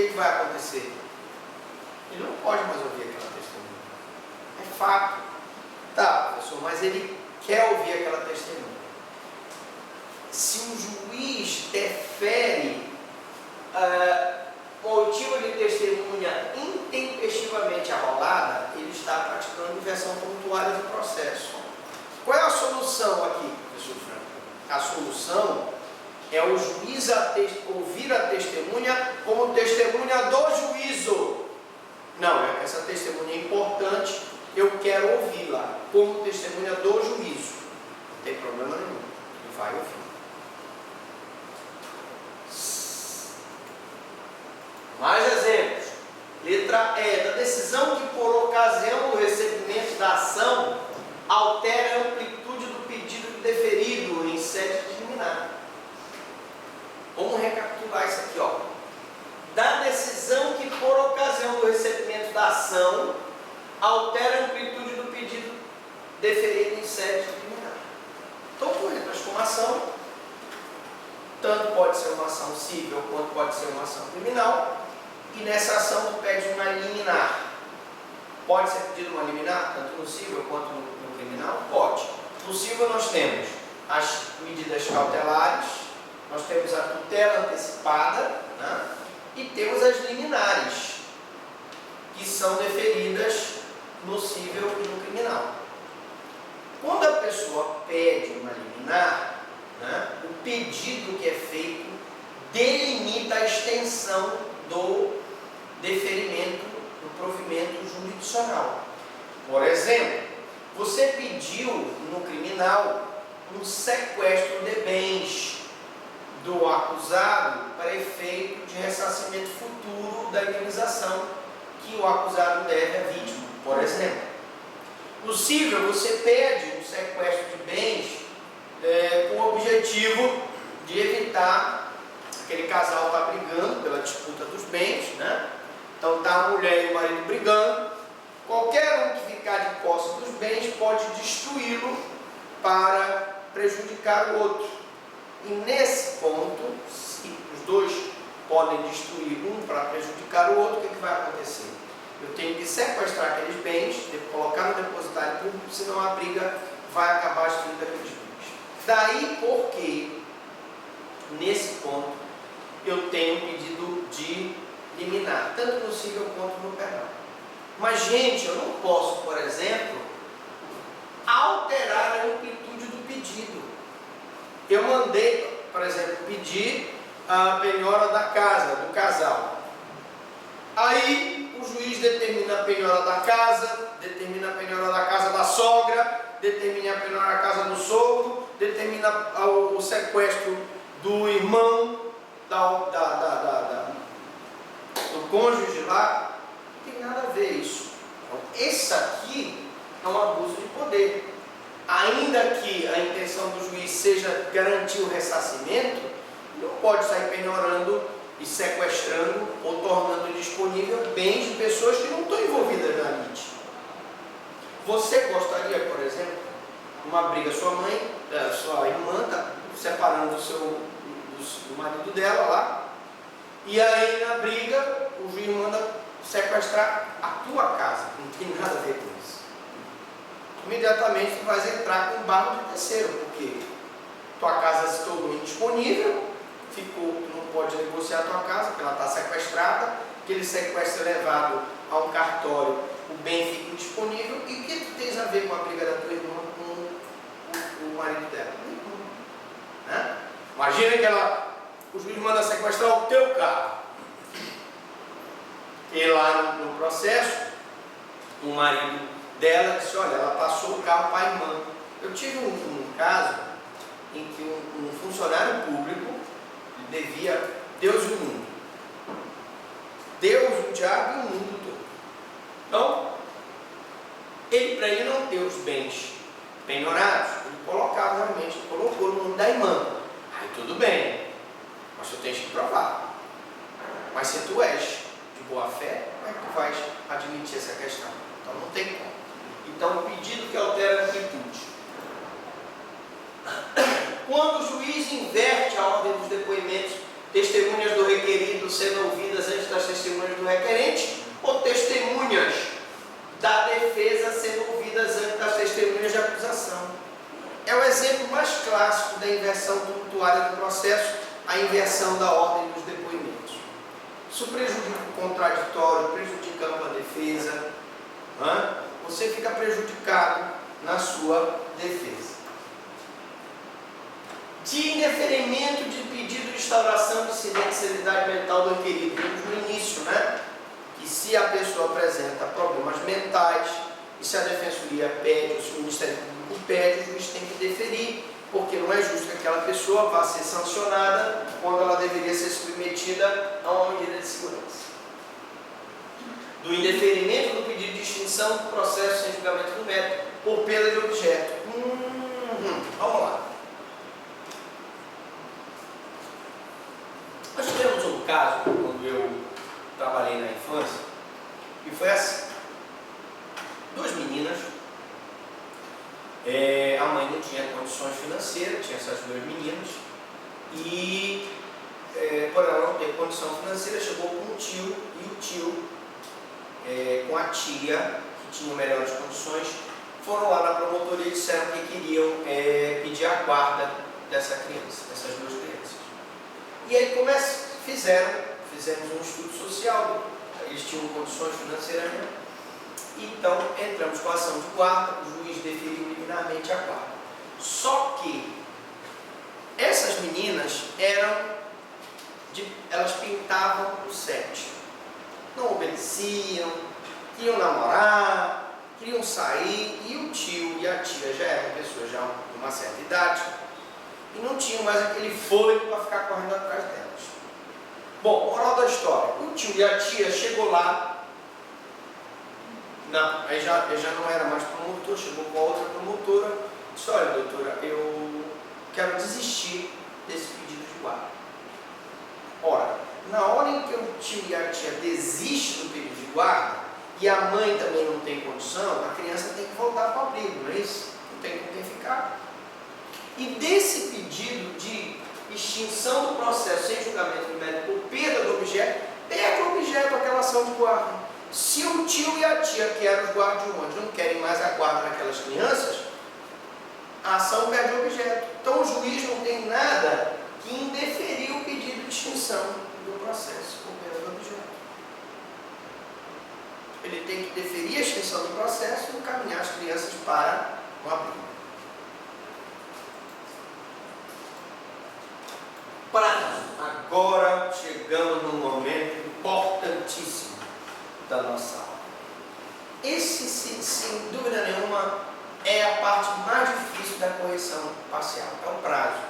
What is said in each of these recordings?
que vai acontecer? Ele não pode mais ouvir aquela testemunha. É fato. Tá, professor, mas ele quer ouvir aquela testemunha. Se o juiz defere motivo de testemunha intempestivamente arrolada, ele está praticando inversão tontuária do processo. Qual é a solução aqui, professor Franco? A solução é o juiz ouvir a testemunha como testemunha do juízo. Não, é que essa testemunha é importante, eu quero ouvi-la como testemunha do juízo. Não tem problema nenhum, ele vai ouvir. Mais exemplos. Letra E. Da decisão que por ocasião do recebimento da ação altera a amplitude do pedido deferido em sede de liminar. Vamos recapitular isso aqui, ó. Da decisão que por ocasião do recebimento da ação altera a amplitude do pedido deferido em sede de liminar. Então, por transformação, tanto pode ser uma ação civil quanto pode ser uma ação criminal. E nessa ação tu pedes uma liminar. Pode ser pedido uma liminar, tanto no civil quanto no criminal? Pode. No civil nós temos as medidas cautelares, nós temos a tutela antecipada, né? E temos as liminares, que são deferidas no civil e no criminal. Quando a pessoa pede uma liminar, né, o pedido que é feito delimita a extensão do deferimento do provimento jurisdicional. Por exemplo, você pediu no criminal um sequestro de bens do acusado para efeito de ressarcimento futuro da indenização que o acusado deve à vítima, por exemplo. No civil, você pede um sequestro de bens com o objetivo de evitar aquele casal está brigando pela disputa dos bens, né? Então está a mulher e o marido brigando. Qualquer um que ficar de posse dos bens pode destruí-lo para prejudicar o outro. E nesse ponto, se os dois podem destruir um para prejudicar o outro, o que vai acontecer? Eu tenho que sequestrar aqueles bens, colocar no depositário público, senão a briga vai acabar destruindo aqueles bens. Daí porque, nesse ponto, eu tenho um pedido de liminar, tanto no civil quanto no penal. Mas, gente, eu não posso, por exemplo, alterar a amplitude do pedido. Eu mandei, por exemplo, pedir a penhora da casa, do casal. Aí, o juiz determina a penhora da casa, determina a penhora da casa da sogra, determina a penhora da casa do sogro, determina o sequestro do irmão, do cônjuge lá. Não tem nada a ver isso. Então, esse aqui é um abuso de poder. Ainda que a intenção do juiz seja garantir o ressarcimento, não pode sair penhorando e sequestrando ou tornando disponível bens de pessoas que não estão envolvidas na lide. Você gostaria, por exemplo, uma briga, sua irmã está separando do marido dela lá, e aí na briga o juiz manda sequestrar a tua casa. Não tem nada a ver com isso. Imediatamente tu vais entrar com barro de terceiro, porque tua casa se tornou indisponível, tu não pode negociar a tua casa, porque ela está sequestrada, aquele sequestro é levado a um cartório, o bem fica indisponível, e o que tu tens a ver com a briga da tua irmã com o marido dela? Né? Imagina que o juiz manda sequestrar o teu carro. E lá no processo, o marido dela disse, olha, ela passou o carro para a irmã. Eu tive um caso em que um funcionário público devia Deus e o mundo. Deus, o diabo e o mundo todo. Então, para ele não ter os bens penhorados, ele colocava realmente, colocou no nome da irmã. Aí tudo bem, mas tu tens que provar. Mas se tu és de boa fé, como é que tu vais admitir essa questão? Então não tem como. Então o pedido que altera a amplitude. Quando o juiz inverte a ordem dos depoimentos testemunhas do requerido sendo ouvidas antes das testemunhas do requerente, ou testemunhas da defesa sendo ouvidas antes das testemunhas de acusação. É o exemplo mais clássico da inversão tumultuária do processo, a inversão da ordem dos depoimentos. Isso prejudica o contraditório, prejudica a ampla defesa, você fica prejudicado na sua defesa. De indeferimento de pedido de instauração de silêncio mental do requerido, vimos no início, que se a pessoa apresenta problemas mentais, e se a defensoria pede, ou se o Ministério Público pede, o juiz tem que deferir, porque não é justo que aquela pessoa vá ser sancionada quando ela deveria ser submetida a uma medida de segurança. Do indeferimento do pedido de extinção do processo sem julgamento do mérito por perda de objeto. Vamos lá. Nós tivemos um caso, quando eu trabalhei na infância, e foi assim. Duas meninas, a mãe não tinha condições financeiras, tinha essas duas meninas, e por ela não ter condição financeira, chegou com um tio, e o tio, com a tia, que tinha melhores condições, foram lá na promotoria e disseram que queriam pedir a guarda dessa criança, dessas duas crianças. E aí fizemos um estudo social, eles tinham condições financeiras, então entramos com a ação de guarda, o juiz deferiu liminarmente a guarda. Só que essas meninas elas pintavam o sete, não obedeciam, queriam namorar, queriam sair, e o tio e a tia já eram pessoas já de uma certa idade e não tinham mais aquele fôlego para ficar correndo atrás delas. Bom, moral da história, o tio e a tia chegou lá, aí já não era mais promotor, chegou com a outra promotora, disse: olha, doutora, eu quero desistir desse pedido de guarda. Ora, na hora em que o tio e a tia desistem do pedido de guarda, e a mãe também não tem condição, a criança tem que voltar para o abrigo, não é isso? Não tem com quem ficar. E desse pedido de extinção do processo sem julgamento do mérito por perda do objeto, perde o objeto aquela ação de guarda. Se o tio e a tia, que eram os guardiões, não querem mais a guarda daquelas crianças, a ação perde o objeto. Então o juiz não tem nada que indeferir o pedido de extinção do processo por perda do objeto. Ele tem que deferir a extinção do processo e encaminhar as crianças para o abrigo. Agora chegamos num momento importantíssimo da nossa aula. Esse, sem dúvida nenhuma, é a parte mais difícil da correção parcial, é o prazo.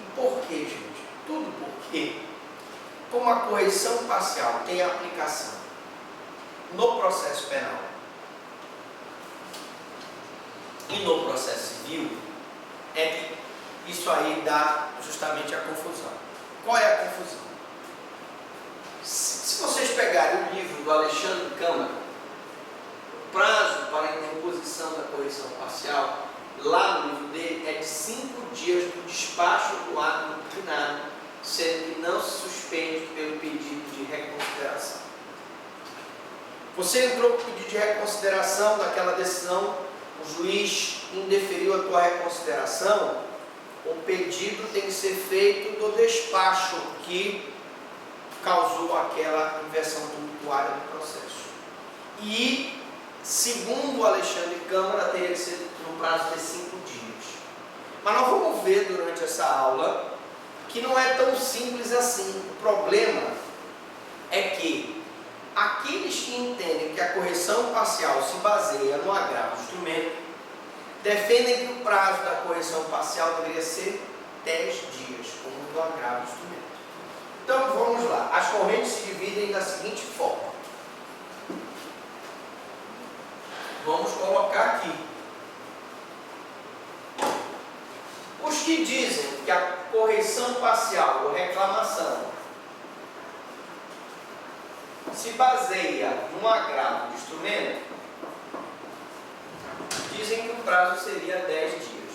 E por quê, gente? Tudo porque, como a correção parcial tem aplicação no processo penal e no processo civil, é que isso aí dá justamente a confusão. Qual é a confusão? Se vocês pegarem o livro do Alexandre Câmara, o prazo para a interposição da correção parcial, lá no livro dele, é de 5 dias do despacho do ato doutrinário, sendo que não se suspende pelo pedido de reconsideração. Você entrou com o pedido de reconsideração daquela decisão, o juiz indeferiu a tua reconsideração, o pedido tem que ser feito do despacho que causou aquela inversão tumultuária do processo. E, segundo Alexandre Câmara, teria que ser no prazo de 5 dias. Mas nós vamos ver durante essa aula que não é tão simples assim. O problema é que aqueles que entendem que a correção parcial se baseia no agravo do instrumento defendem que o prazo da correção parcial deveria ser 10 dias, como do agravo do instrumento. Então vamos lá. As correntes se dividem da seguinte forma. Vamos colocar aqui. Os que dizem que a correção parcial ou reclamação se baseia no agravo do instrumento, dizem que o prazo seria 10 dias.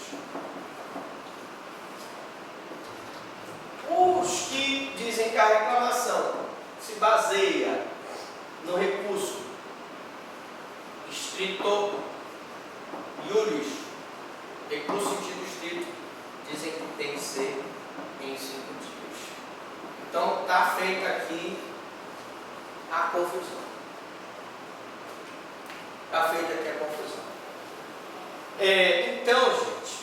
Os que dizem que a reclamação se baseia no recurso stricto iuris, recurso sentido estrito, dizem que tem que ser em 5 dias. Então está feita aqui a confusão. Está feita aqui a confusão. Então, gente,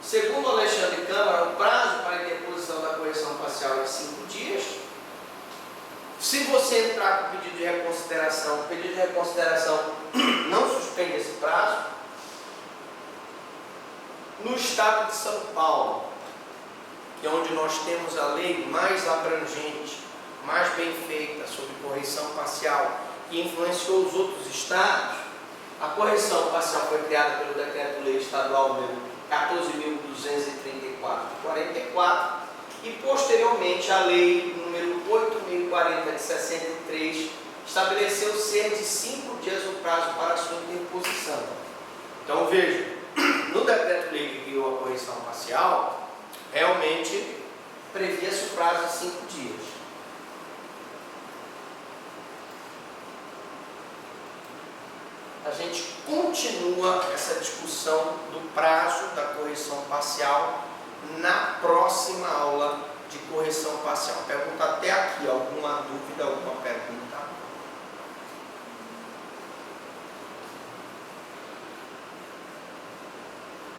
segundo Alexandre Câmara, o prazo para a interposição da correção parcial é 5 dias. Se você entrar com pedido de reconsideração, o pedido de reconsideração não suspende esse prazo. No estado de São Paulo, que é onde nós temos a lei mais abrangente, mais bem feita sobre correção parcial, que influenciou os outros estados, a correção parcial foi criada pelo Decreto-Lei Estadual número 14.234 de 44 e posteriormente a Lei número 8.040 de 63 estabeleceu ser de 5 dias o prazo para a sua interposição. Então veja, no Decreto-Lei que criou a correção parcial, realmente previa-se o prazo de 5 dias. A gente continua essa discussão do prazo da correção parcial na próxima aula de correção parcial. Pergunta até aqui, alguma dúvida, alguma pergunta?